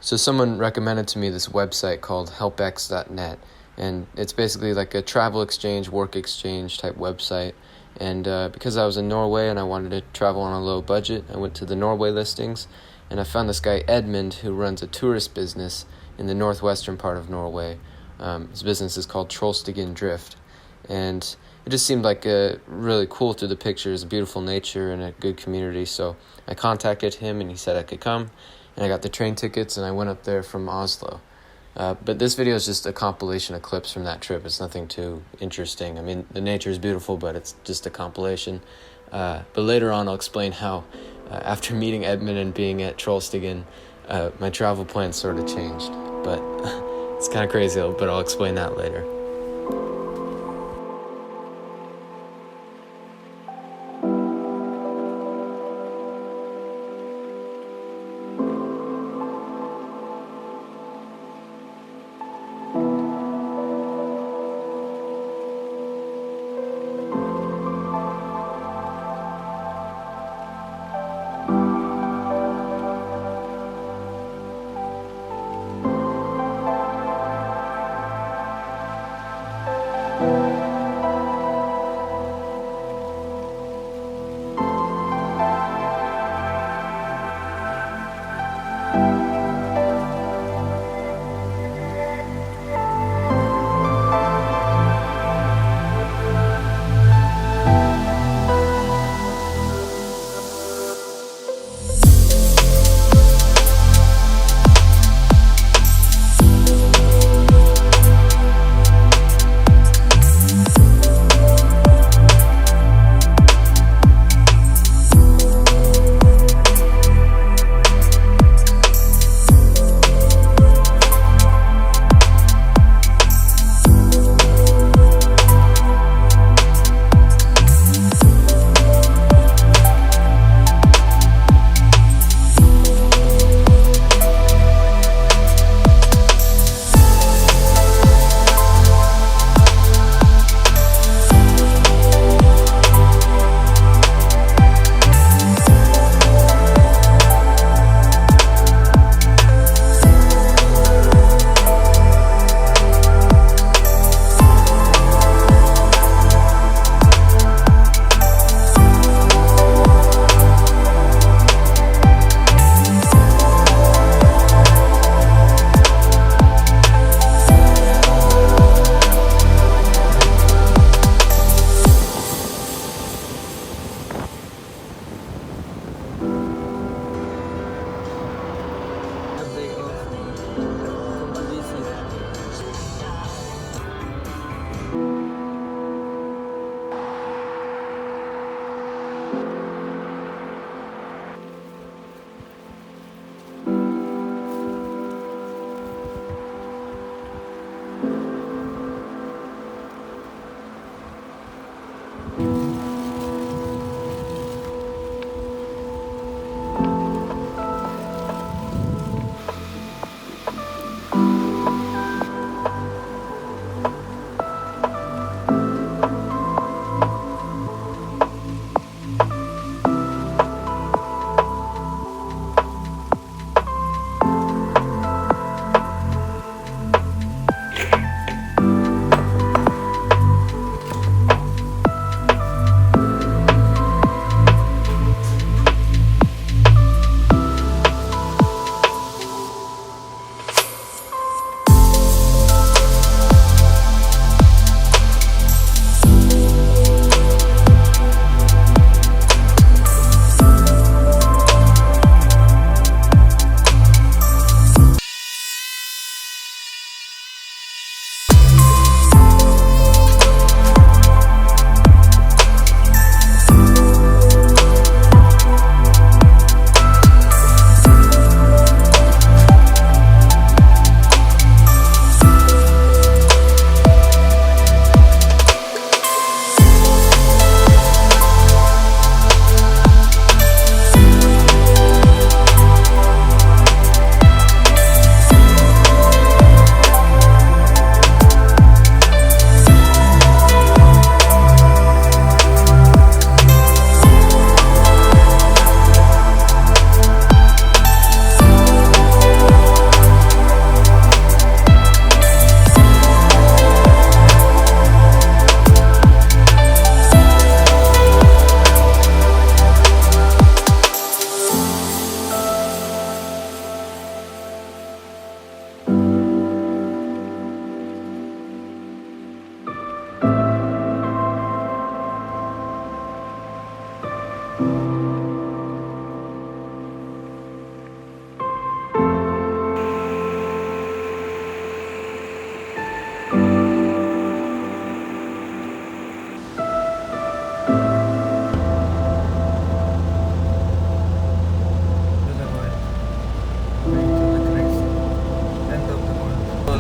So someone recommended to me this website called helpx.net, and it's basically like a travel exchange, work exchange type website. And because I was in Norway and I wanted to travel on a low budget, I went to the Norway listings, and I found this guy Edmund who runs a tourist business in the northwestern part of Norway. His business is called Trollstigen Drift, and it just seemed like really cool through the pictures, beautiful nature and a good community. So I contacted him and he said I could come, and I got the train tickets and I went up there from Oslo. But this video is just a compilation of clips from that trip. It's nothing too interesting. I mean, the nature is beautiful, but it's just a compilation. But later on, I'll explain how, after meeting Edmund and being at Trollstigen, my travel plans sort of changed. But it's kind of crazy, but I'll explain that later.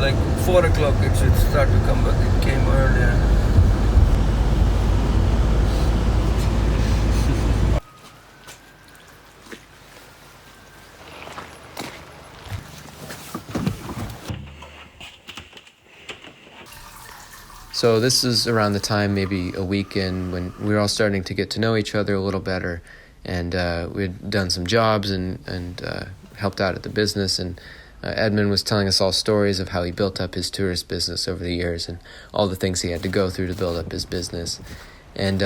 like 4 o'clock it should start to come, but it came earlier. So this is around the time, maybe a week in, when we were all starting to get to know each other a little better, and we'd done some jobs and helped out at the business, and Edmund was telling us all stories of how he built up his tourist business over the years and all the things he had to go through to build up his business. And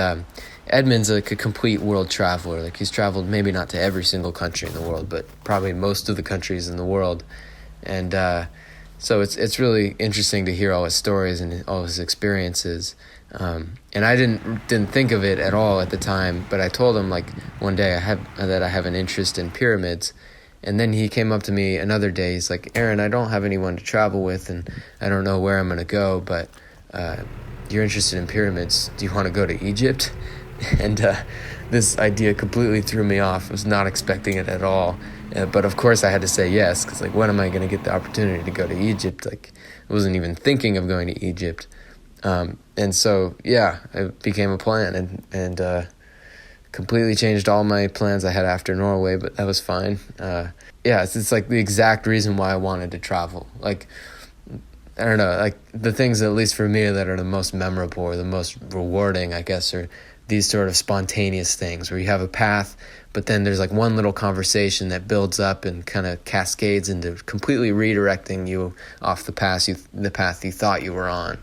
Edmund's like a complete world traveler. Like, he's traveled maybe not to every single country in the world, but probably most of the countries in the world. And so it's really interesting to hear all his stories and all his experiences. And I didn't think of it at all at the time, but I told him, like, one day I have an interest in pyramids. And then he came up to me another day. He's like, Aaren, I don't have anyone to travel with, and I don't know where I'm going to go, but you're interested in pyramids. Do you want to go to Egypt? And this idea completely threw me off. I was not expecting it at all. But of course I had to say yes, because, like, when am I going to get the opportunity to go to Egypt? Like, I wasn't even thinking of going to Egypt. And so, yeah, it became a plan, and completely changed all my plans I had after Norway, but that was fine. Yeah, it's like the exact reason why I wanted to travel. Like, I don't know, like, the things, at least for me, that are the most memorable or the most rewarding, I guess, are these sort of spontaneous things where you have a path, but then there's like one little conversation that builds up and kind of cascades into completely redirecting you off the path you thought you were on.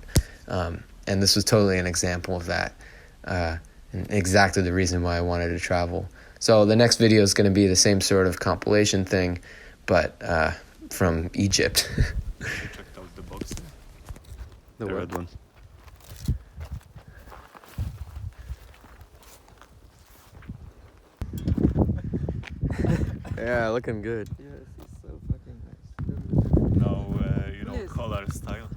And this was totally an example of that. And exactly the reason why I wanted to travel. So the next video is going to be the same sort of compilation thing, but from Egypt. You checked out the box there? The red one. Yeah, looking good. Yes, it's so fucking nice. No, you know, Yes. color style.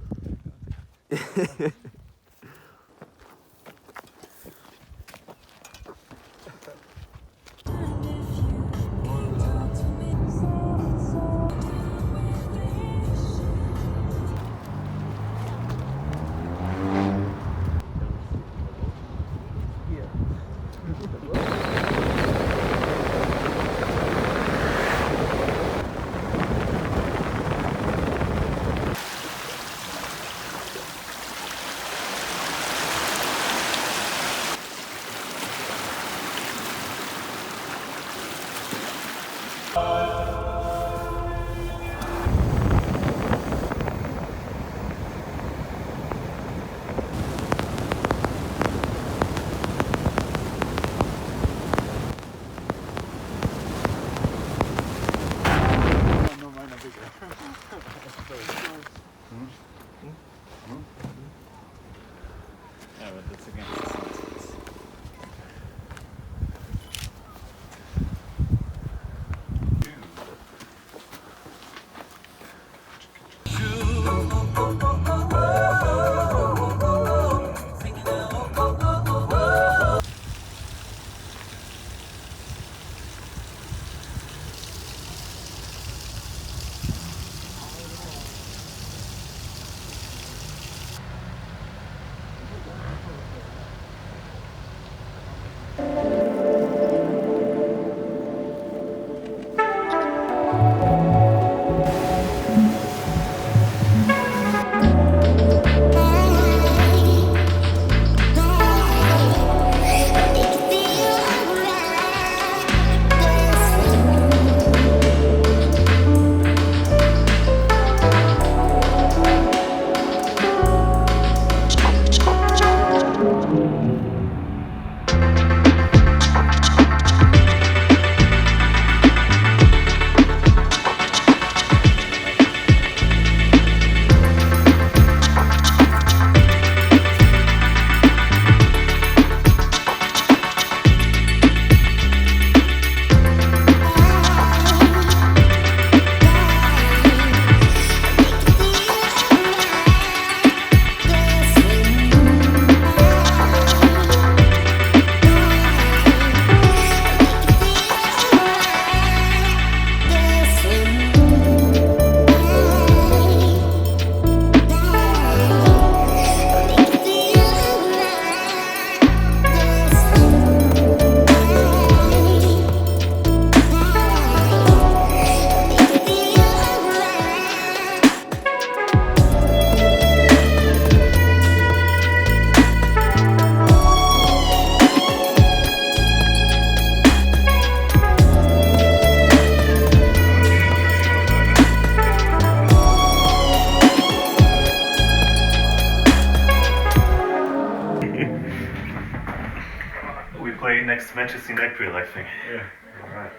Yeah, but that's against the sunsets. play next Manchester in April, I think. Yeah. All right.